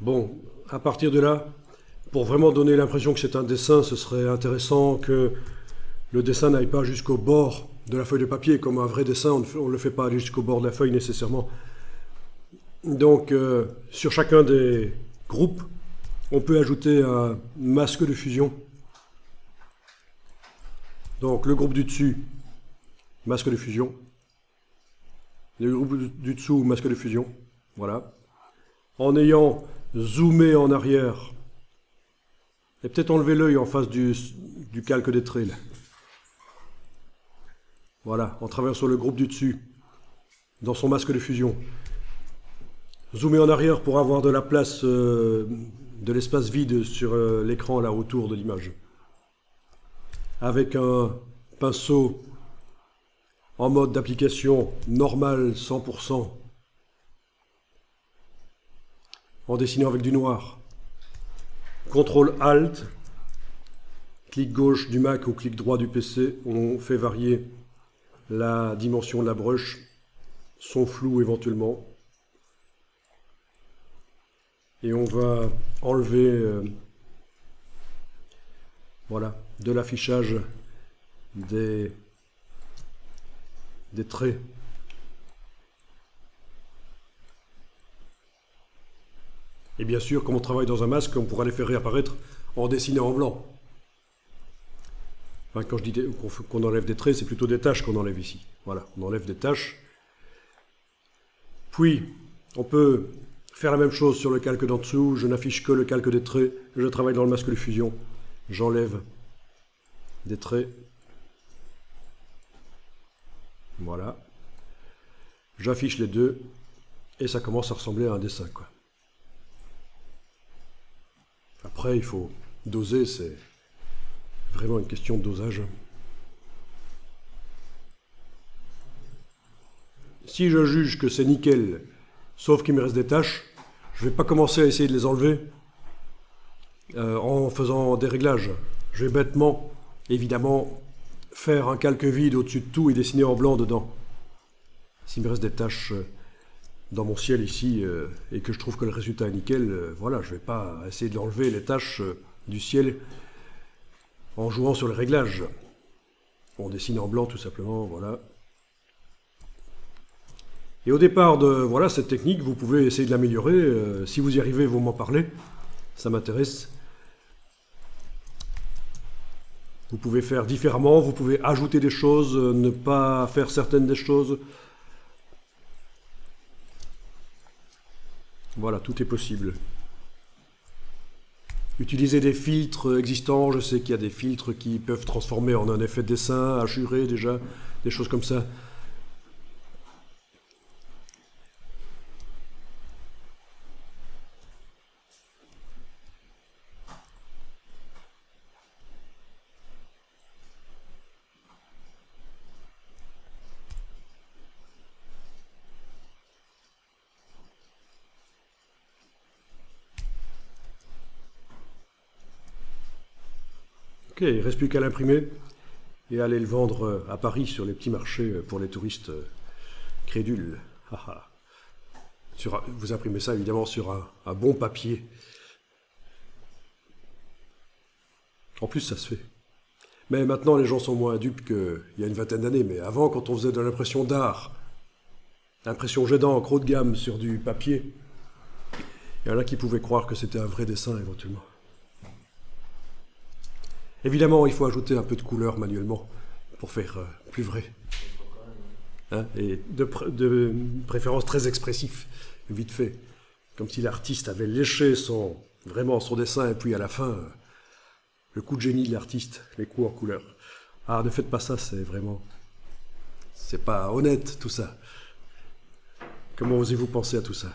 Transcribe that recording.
Bon, à partir de là, pour vraiment donner l'impression que c'est un dessin, ce serait intéressant que le dessin n'aille pas jusqu'au bord de la feuille de papier. Comme un vrai dessin, on ne le fait pas aller jusqu'au bord de la feuille nécessairement. Donc, sur chacun des groupes, on peut ajouter un masque de fusion. Donc, le groupe du dessus, masque de fusion. Le groupe du dessous, masque de fusion. Voilà. En ayant zoomé en arrière, et peut-être enlever l'œil en face du calque des traits, là. Voilà, en traversant le groupe du dessus, dans son masque de fusion. Zoomer en arrière pour avoir de la place, de l'espace vide sur l'écran là autour de l'image. Avec un pinceau en mode d'application normal 100%, en dessinant avec du noir. CTRL ALT, clic gauche du Mac ou clic droit du PC, on fait varier la dimension de la brush, son flou éventuellement. Et on va enlever voilà, de l'affichage des traits. Et bien sûr, comme on travaille dans un masque, on pourra les faire réapparaître en dessinant en blanc. Enfin, quand je dis qu'on enlève des traits, c'est plutôt des taches qu'on enlève ici. Voilà, on enlève des taches. Puis, on peut faire la même chose sur le calque d'en dessous. Je n'affiche que le calque des traits. Je travaille dans le masque de fusion. J'enlève des traits. Voilà. J'affiche les deux. Et ça commence à ressembler à un dessin, quoi. Après, il faut doser, c'est vraiment une question de dosage. Si je juge que c'est nickel, sauf qu'il me reste des taches, je ne vais pas commencer à essayer de les enlever en faisant des réglages. Je vais bêtement, évidemment, faire un calque vide au-dessus de tout et dessiner en blanc dedans. S'il me reste des taches dans mon ciel ici et que je trouve que le résultat est nickel, voilà, je ne vais pas essayer de l'enlever les taches du ciel en jouant sur les réglages. On dessine en blanc tout simplement, voilà. Et au départ de voilà, cette technique, vous pouvez essayer de l'améliorer. Si vous y arrivez, vous m'en parlez, ça m'intéresse. Vous pouvez faire différemment, vous pouvez ajouter des choses, ne pas faire certaines des choses. Voilà, tout est possible. Utiliser des filtres existants, je sais qu'il y a des filtres qui peuvent transformer en un effet de dessin, hachuré déjà, des choses comme ça. Ok, il ne reste plus qu'à l'imprimer et aller le vendre à Paris sur les petits marchés pour les touristes crédules. Vous imprimez ça évidemment sur un bon papier. En plus, ça se fait. Mais maintenant, les gens sont moins dupes qu'il y a une vingtaine d'années. Mais avant, quand on faisait de l'impression d'art, impression jet d'encre haut de gamme sur du papier, il y en a qui pouvaient croire que c'était un vrai dessin éventuellement. Évidemment, il faut ajouter un peu de couleur manuellement pour faire plus vrai. Hein, et de préférence très expressif, vite fait. Comme si l'artiste avait léché vraiment son dessin et puis à la fin, le coup de génie de l'artiste, les coups en couleur. Ah, ne faites pas ça, c'est pas honnête tout ça. Comment osez-vous penser à tout ça ?